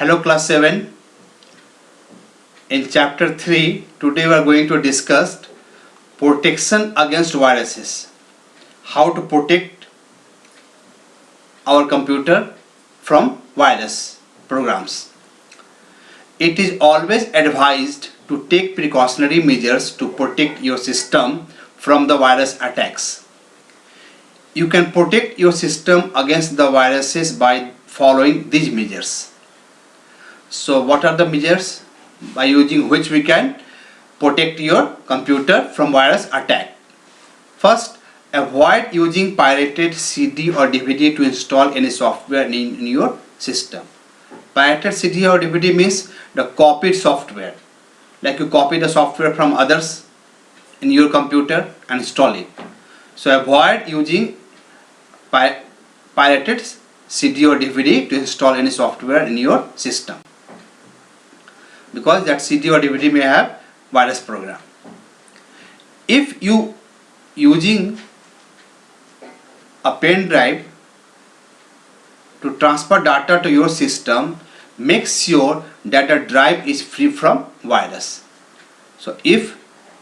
Hello class 7. In chapter 3, today we are going to discuss protection against viruses. How to protect our computer from virus programs. It is always advised to take precautionary measures to protect your system from the virus attacks. You can protect your system against the viruses by following these measures. So what are the measures by using which we can protect your computer from virus attack? First, avoid using pirated CD or DVD to install any software in your system. Pirated CD or DVD means the copied software. Like you copy the software from others in your computer and install it. So avoid using pirated CD or DVD to install any software in your system, because that CD or DVD may have virus program. If you using a pen drive to transfer data to your system, make sure that the drive is free from virus. So if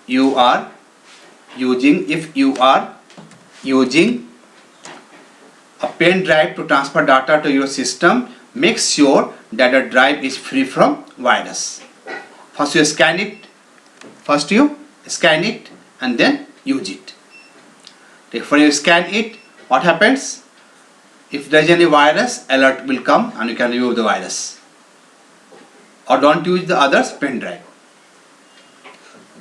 you are using a pen drive to transfer data to your system, make sure that the drive is free from virus. First you scan it and then use it. When you scan it, what happens? If there is any virus, alert will come and you can remove the virus. Or don't use the other's pen drive.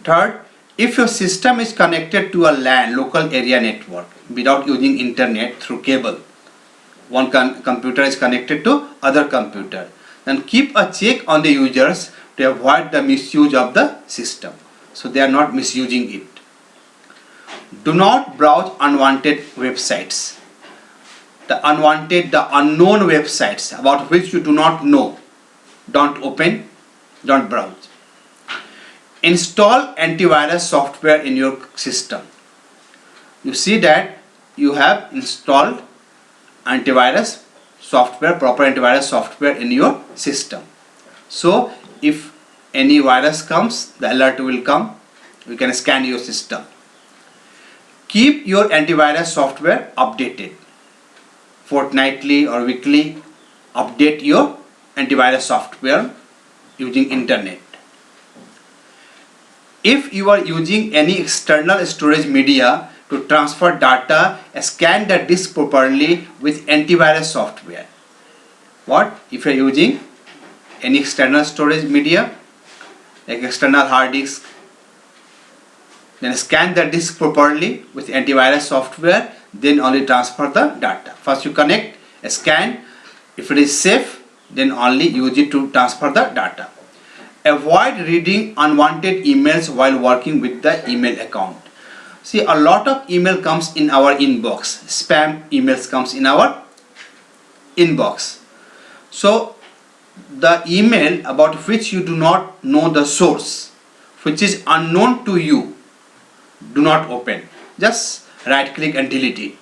Third, if your system is connected to a LAN, local area network, without using internet through cable, one computer is connected to other computer, then keep a check on the users to avoid the misuse of the system, so they are not misusing it. Do not browse unwanted websites. The unknown websites about which you do not know, don't open, don't browse. Install antivirus software in your system. You see that you have installed antivirus software, proper antivirus software in your system. So if any virus comes, the alert will come. You can scan your system. Keep your antivirus software updated. Fortnightly or weekly, update your antivirus software using internet. If you are using any external storage media to transfer data, scan the disk properly with antivirus software. What? If you are using any external storage media, like external hard disk, then scan the disk properly with antivirus software, then only transfer the data. First you connect, scan, if it is safe, then only use it to transfer the data. Avoid reading unwanted emails while working with the email account. See, a lot of email comes in our inbox. Spam emails comes in our inbox. So the email about which you do not know the source, which is unknown to you, do not open. Just right click and delete it.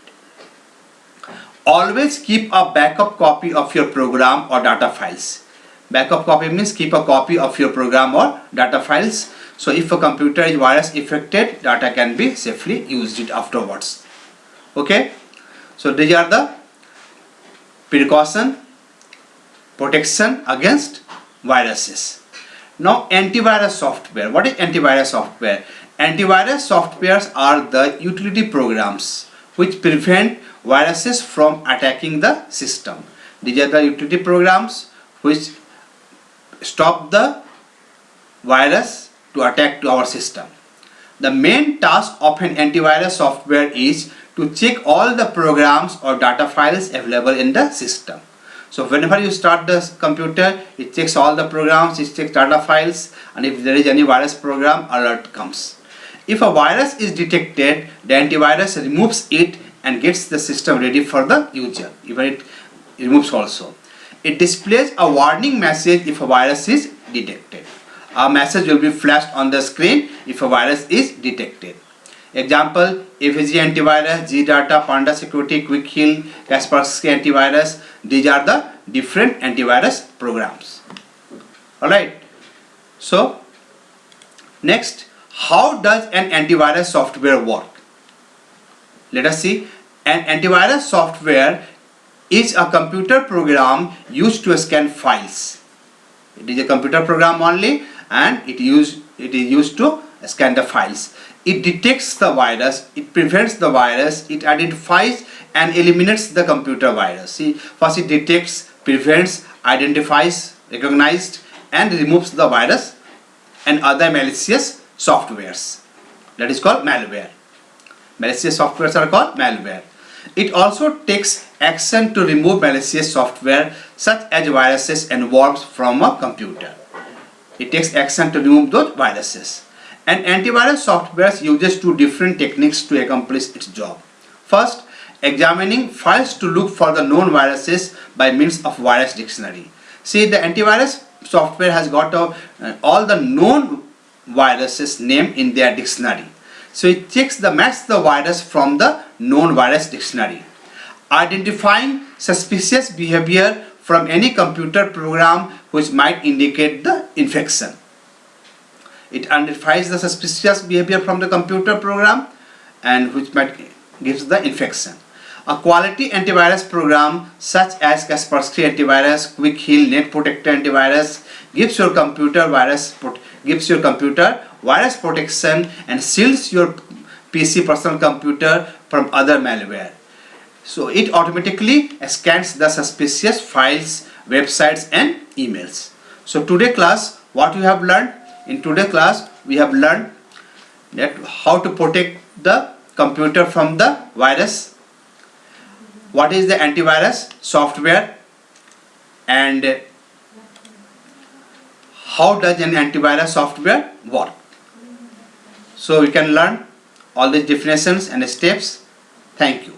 Always keep a backup copy of your program or data files. Backup copy means keep a copy of your program or data files. So if a computer is virus affected, data can be safely used it afterwards. Okay. So these are the protection against viruses. Now antivirus software. What is antivirus software? Antivirus softwares are the utility programs which prevent viruses from attacking the system. These are the utility programs which stop the virus to attack to our system. The main task of an antivirus software is to check all the programs or data files available in the system. So whenever you start the computer, it checks all the programs, it checks data files, and if there is any virus program, alert comes. If a virus is detected, the antivirus removes it and gets the system ready for the user. Even it removes also. It displays a warning message if a virus is detected. A message will be flashed on the screen if a virus is detected. Example: AVG antivirus, G-Data, Panda Security, Quick Heal, Kaspersky antivirus. These are the different antivirus programs. Alright, so next, how does an antivirus software work? Let us see. An antivirus software is a computer program used to scan files. It is a computer program only, and it is used to scan the files. It detects the virus, it prevents the virus, it identifies and eliminates the computer virus. See, first it detects, prevents, identifies, recognized, and removes the virus and other malicious softwares. That is called malware. Malicious softwares are called malware. It also takes action to remove malicious software such as viruses and worms from a computer. It takes action to remove those viruses. And antivirus software uses two different techniques to accomplish its job. First, examining files to look for the known viruses by means of virus dictionary. See, the antivirus software has got all the known viruses named in their dictionary. So it checks the match the virus from the known virus dictionary. Identifying suspicious behavior from any computer program which might indicate the infection. It identifies the suspicious behavior from the computer program and which might gives the infection. A quality antivirus program such as Kaspersky antivirus, Quick Heal, Net Protector antivirus gives your computer virus protection and shields your PC personal computer from other malware. So it automatically scans the suspicious files, websites and emails. So today class, what we have learned? In today class we have learned that how to protect the computer from the virus, what is the antivirus software, and how does an antivirus software work. So you can learn all these definitions and steps. Thank you.